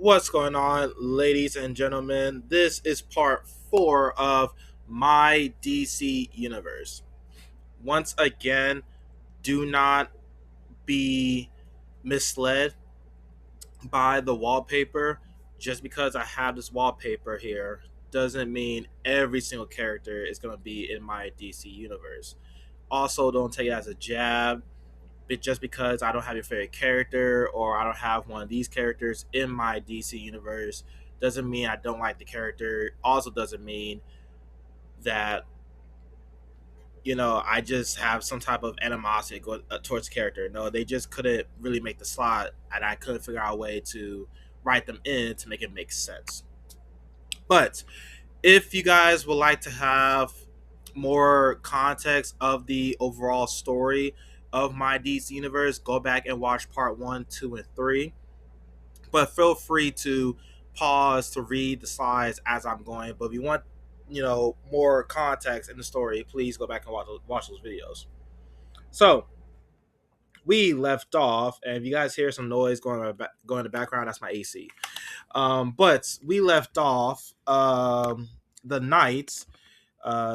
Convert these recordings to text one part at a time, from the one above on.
What's going on, ladies and gentlemen? This is part 4 of my DC universe. Once again, do not be misled by the wallpaper. Just because I have this wallpaper here doesn't mean every single character is going to be in my DC universe. Also, don't take it as a jab. But just because I don't have your favorite character or I don't have one of these characters in my DC universe doesn't mean I don't like the character. Also doesn't mean that I just have some type of animosity towards the character. No, they just couldn't really make the slot, and I couldn't figure out a way to write them in to make it make sense. But if you guys would like to have more context of the overall story of my DC universe, go back and watch part 1, 2, and 3. But feel free to pause to read the slides as I'm going. But if you want, more context in the story, please go back and watch those videos. So we left off, and if you guys hear some noise going in the background, that's my AC. But we left off the night.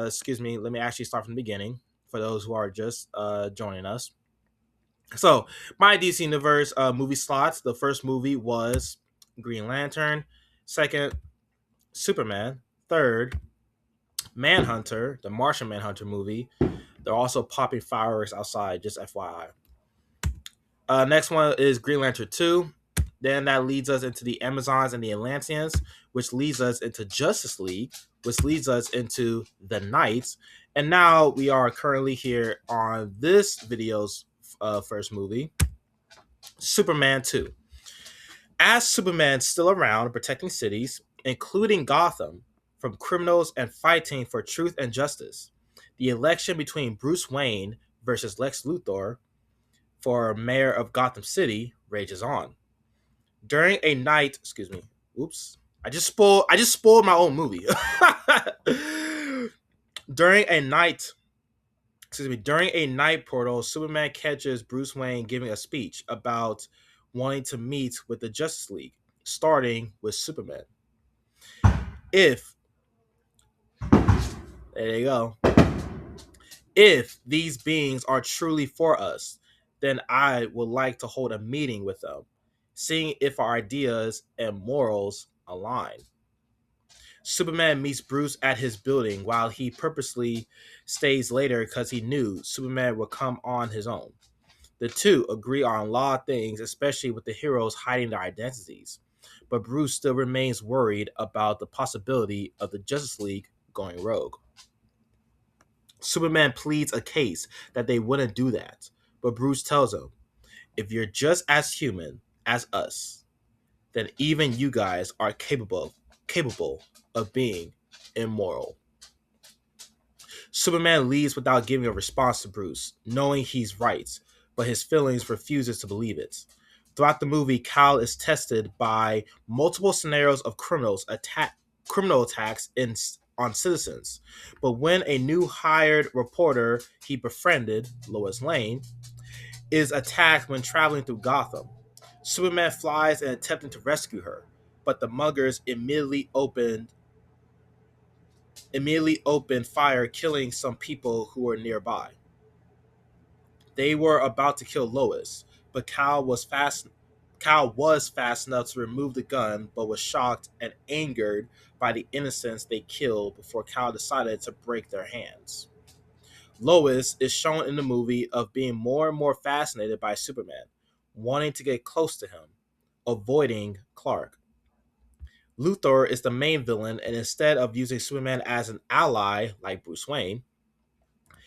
Excuse me. Let me actually start from the beginning for those who are just joining us. So, my DC Universe movie slots. The first movie was Green Lantern. Second, Superman. Third, Manhunter, the Martian Manhunter movie. They're also popping fireworks outside, just FYI. Next one is Green Lantern 2. Then that leads us into the Amazons and the Atlanteans, which leads us into Justice League, which leads us into the Knights. And now we are currently here on this video's first movie, Superman 2. As Superman's still around protecting cities, including Gotham, from criminals and fighting for truth and justice, the election between Bruce Wayne versus Lex Luthor for mayor of Gotham City rages on. During a night, excuse me, oops, I just spoiled my own movie. During a night portal, Superman catches Bruce Wayne giving a speech about wanting to meet with the Justice League, starting with Superman. There you go. If these beings are truly for us, then I would like to hold a meeting with them, seeing if our ideas and morals align. Superman meets Bruce at his building while he purposely stays later because he knew Superman would come on his own. The two agree on a lot of things, especially with the heroes hiding their identities. But Bruce still remains worried about the possibility of the Justice League going rogue. Superman pleads a case that they wouldn't do that, but Bruce tells him, if you're just as human as us, then even you guys are capable of being immoral. Superman leaves without giving a response to Bruce, knowing he's right, but his feelings refuses to believe it. Throughout the movie, Kal is tested by multiple scenarios of criminal attacks on citizens. But when a new hired reporter he befriended, Lois Lane, is attacked when traveling through Gotham, Superman flies and attempting to rescue her, but the muggers immediately open fire, killing some people who were nearby. They were about to kill Lois, but Kal was fast enough to remove the gun, but was shocked and angered by the innocents they killed before Kal decided to break their hands. Lois is shown in the movie of being more and more fascinated by Superman, wanting to get close to him, avoiding Clark. Luthor is the main villain, and instead of using Superman as an ally like Bruce Wayne,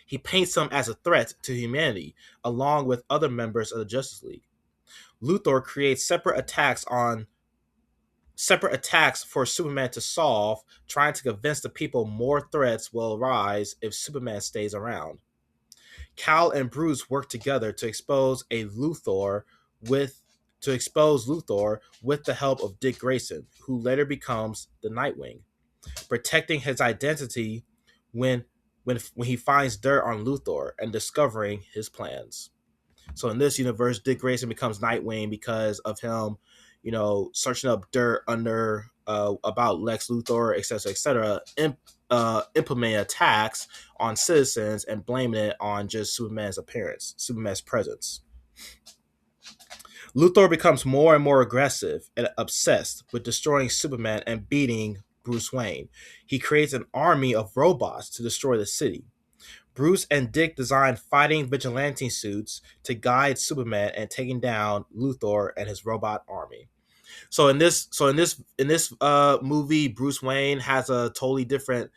he paints him as a threat to humanity, along with other members of the Justice League. Luthor creates separate attacks for Superman to solve, trying to convince the people more threats will arise if Superman stays around. Kal and Bruce work together to expose Luthor with the help of Dick Grayson, who later becomes the Nightwing, protecting his identity when he finds dirt on Luthor and discovering his plans. So in this universe, Dick Grayson becomes Nightwing because of him searching up dirt under about Lex Luthor, etc., etc., implementing attacks on citizens and blaming it on just Superman's appearance, Superman's presence. Luthor becomes more and more aggressive and obsessed with destroying Superman and beating Bruce Wayne. He creates an army of robots to destroy the city. Bruce and Dick design fighting vigilante suits to guide Superman and taking down Luthor and his robot army. So in this movie, Bruce Wayne has a totally different,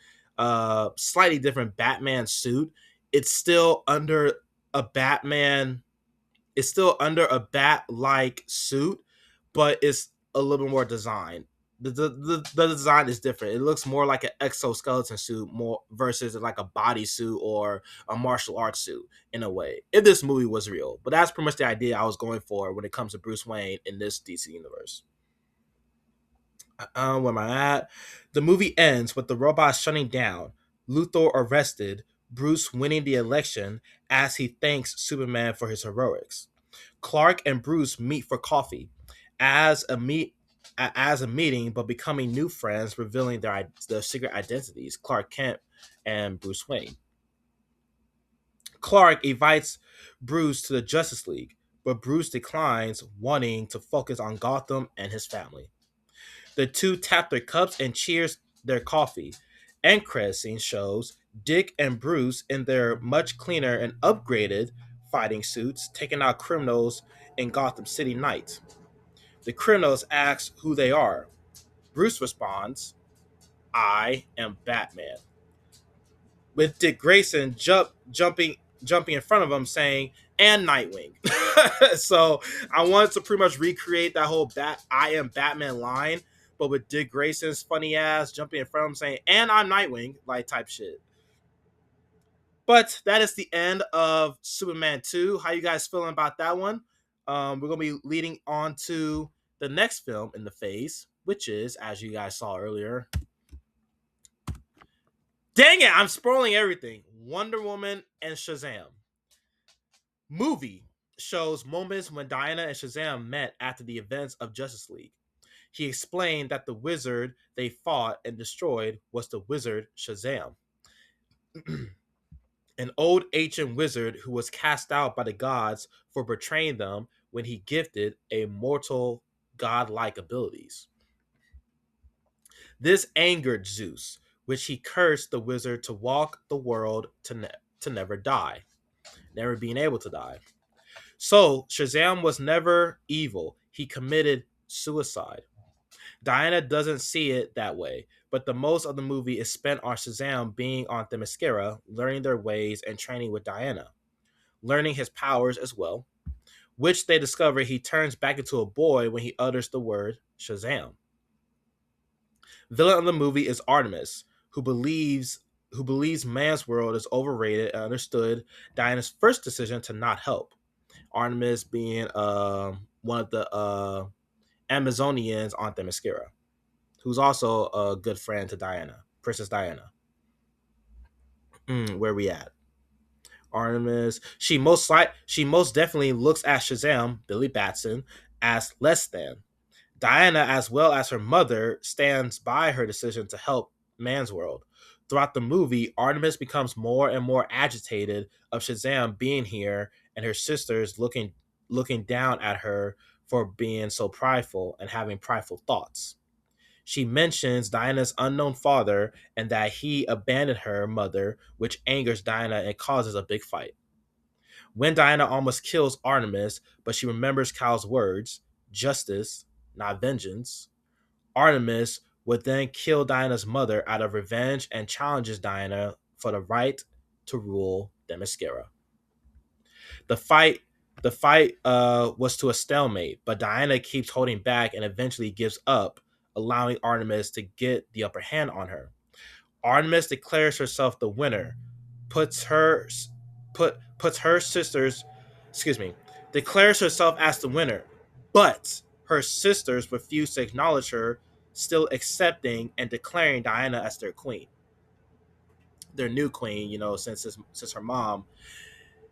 slightly different Batman suit. It's still under a Batman it's still under a bat like suit, but it's a little more designed. The design is different. It looks more like an exoskeleton suit more versus like a body suit or a martial arts suit in a way. If this movie was real, but that's pretty much the idea I was going for when it comes to Bruce Wayne in this DC universe. Where am I at? The movie ends with the robots shutting down, Luthor arrested, Bruce winning the election as he thanks Superman for his heroics. Clark and Bruce meet for coffee as a meeting, but becoming new friends, revealing their secret identities. Clark Kent and Bruce Wayne. Clark invites Bruce to the Justice League, but Bruce declines, wanting to focus on Gotham and his family. The two tap their cups and cheers their coffee. End credit scene shows Dick and Bruce in their much cleaner and upgraded fighting suits taking out criminals in Gotham City night. The criminals ask who they are. Bruce responds, "I am Batman." With Dick Grayson jumping in front of him saying, "And Nightwing." So I wanted to pretty much recreate that whole "I am Batman" line, but with Dick Grayson's funny ass jumping in front of him saying, "And I'm Nightwing," like type shit. But that is the end of Superman 2. How you guys feeling about that one? We're gonna be leading on to the next film in the phase, which is, as you guys saw earlier, dang it, I'm spoiling everything. Wonder Woman and Shazam. Movie shows moments when Diana and Shazam met after the events of Justice League. He explained that the wizard they fought and destroyed was the wizard Shazam, an old ancient wizard who was cast out by the gods for betraying them when he gifted a mortal godlike abilities. This angered Zeus, which he cursed the wizard to walk the world to never die, never being able to die. So Shazam was never evil. He committed suicide. Diana doesn't see it that way, but the most of the movie is spent on Shazam being on Themyscira, learning their ways and training with Diana, learning his powers as well, which they discover he turns back into a boy when he utters the word Shazam. Villain of the movie is Artemis, who believes man's world is overrated and understood Diana's first decision to not help. Artemis being one of the Amazonians on Themyscira, who's also a good friend to Diana, Princess Diana. Where we at? Artemis. She most definitely looks at Shazam, Billy Batson, as less than. Diana, as well as her mother, stands by her decision to help Man's World. Throughout the movie, Artemis becomes more and more agitated of Shazam being here and her sisters looking down at her for being so prideful and having prideful thoughts. She mentions Diana's unknown father and that he abandoned her mother, which angers Diana and causes a big fight. When Diana almost kills Artemis, but she remembers Cal's words, justice, not vengeance, Artemis would then kill Diana's mother out of revenge and challenges Diana for the right to rule Themyscira. The fight was to a stalemate, but Diana keeps holding back and eventually gives up, allowing Artemis to get the upper hand on her. Artemis declares herself the winner, puts her puts her sisters, excuse me, declares herself as the winner, but her sisters refuse to acknowledge her, still accepting and declaring Diana as their queen, their new queen. Since her mom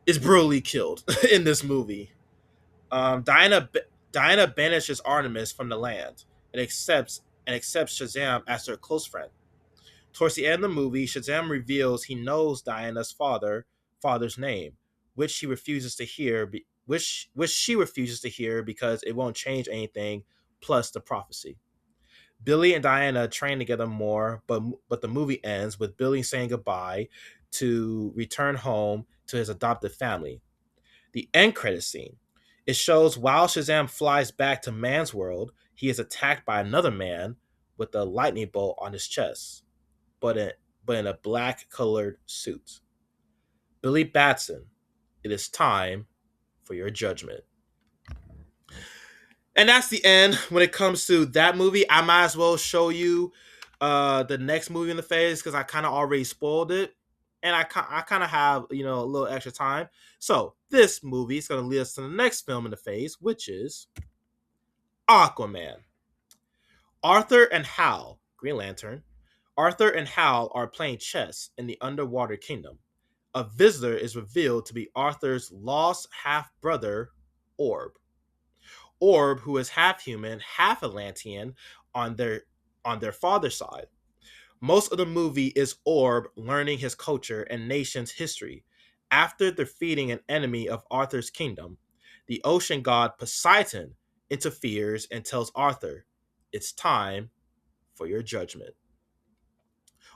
is brutally killed in this movie. Um, Diana Diana banishes Artemis from the land and accepts Shazam as her close friend. Towards the end of the movie, Shazam reveals he knows Diana's father's name, which she refuses to hear, which she refuses to hear because it won't change anything. Plus the prophecy. Billy and Diana train together more, but the movie ends with Billy saying goodbye to return home to his adopted family. The end credit scene. It shows while Shazam flies back to man's world, he is attacked by another man with a lightning bolt on his chest, but in a black colored suit. Billy Batson, it is time for your judgment. And that's the end when it comes to that movie. I might as well show you the next movie in the phase because I kind of already spoiled it. And I kind of have, a little extra time. So this movie is going to lead us to the next film in the phase, which is Aquaman. Arthur and Hal, Green Lantern, Arthur and Hal are playing chess in the underwater kingdom. A visitor is revealed to be Arthur's lost half-brother, Orb. Orb, who is half human, half Atlantean on their father's side. Most of the movie is Orb learning his culture and nation's history. After defeating an enemy of Arthur's kingdom, the ocean god Poseidon interferes and tells Arthur, "It's time for your judgment."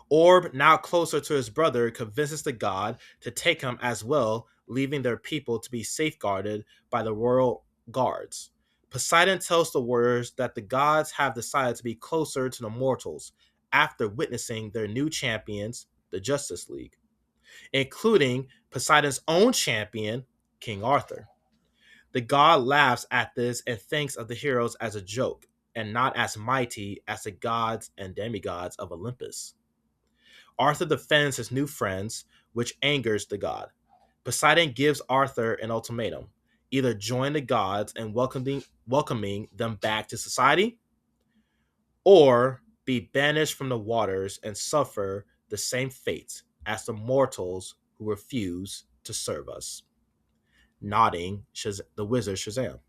Orb, now closer to his brother, convinces the god to take him as well, leaving their people to be safeguarded by the royal guards. Poseidon tells the warriors that the gods have decided to be closer to the mortals after witnessing their new champions, the Justice League, including Poseidon's own champion, King Arthur. The god laughs at this and thinks of the heroes as a joke and not as mighty as the gods and demigods of Olympus. Arthur defends his new friends, which angers the god. Poseidon gives Arthur an ultimatum: either join the gods and welcoming them back to society, or be banished from the waters and suffer the same fate as the mortals who refuse to serve us. Nodding the wizard Shazam.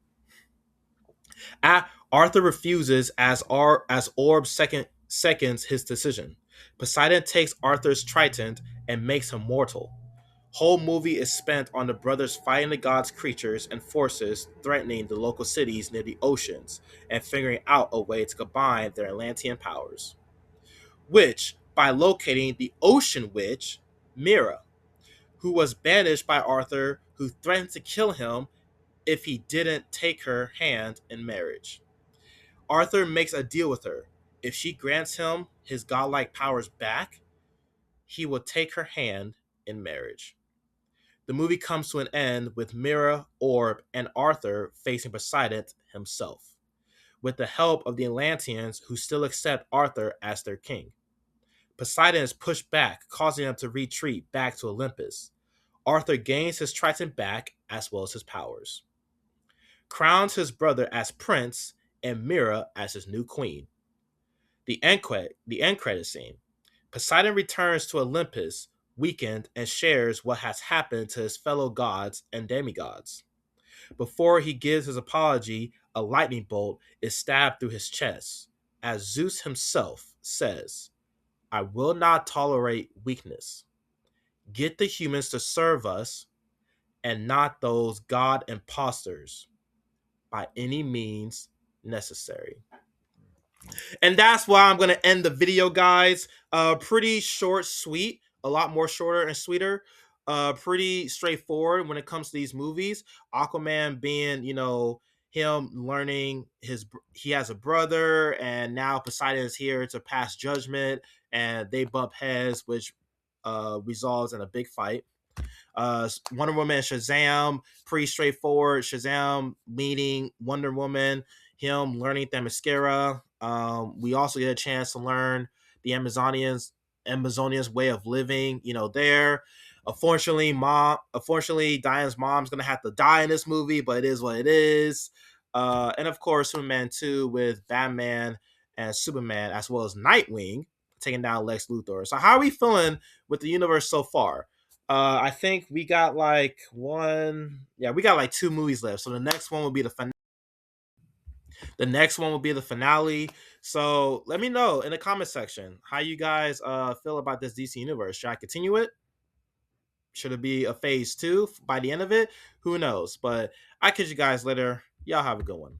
Arthur refuses as Orb seconds his decision. Poseidon takes Arthur's trident and makes him mortal. Whole movie is spent on the brothers fighting the gods' creatures and forces threatening the local cities near the oceans and figuring out a way to combine their Atlantean powers. Which, by locating the ocean witch, Mera, who was banished by Arthur, who threatened to kill him if he didn't take her hand in marriage. Arthur makes a deal with her. If she grants him his godlike powers back, he will take her hand in marriage. The movie comes to an end with Mera, Orb, and Arthur facing Poseidon himself, with the help of the Atlanteans who still accept Arthur as their king. Poseidon is pushed back, causing them to retreat back to Olympus. Arthur gains his trident back as well as his powers, crowns his brother as prince, and Mera as his new queen. The end credit scene. Poseidon returns to Olympus, weakened, and shares what has happened to his fellow gods and demigods. Before he gives his apology, a lightning bolt is stabbed through his chest, as Zeus himself says, "I will not tolerate weakness. Get the humans to serve us, and not those god imposters, by any means necessary." And that's why I'm going to end the video, guys. Pretty short, sweet, a lot more shorter and sweeter. Pretty straightforward when it comes to these movies. Aquaman being, him learning he has a brother, and now Poseidon is here to pass judgment, and they bump heads, which resolves in a big fight. Wonder Woman and Shazam, pretty straightforward. Shazam meeting Wonder Woman, him learning Themyscira. We also get a chance to learn the Amazonians way of living, there. Unfortunately, Diana's mom's gonna have to die in this movie, but it is what it is. And of course, Superman 2 with Batman and Superman, as well as Nightwing taking down Lex Luthor. So how are we feeling with the universe so far? I think we got like two movies left. So the next one will be the finale. The next one will be the finale. So let me know in the comment section how you guys feel about this DC universe. Should I continue it? Should it be a phase 2 by the end of it? Who knows? But I catch you guys later. Y'all have a good one.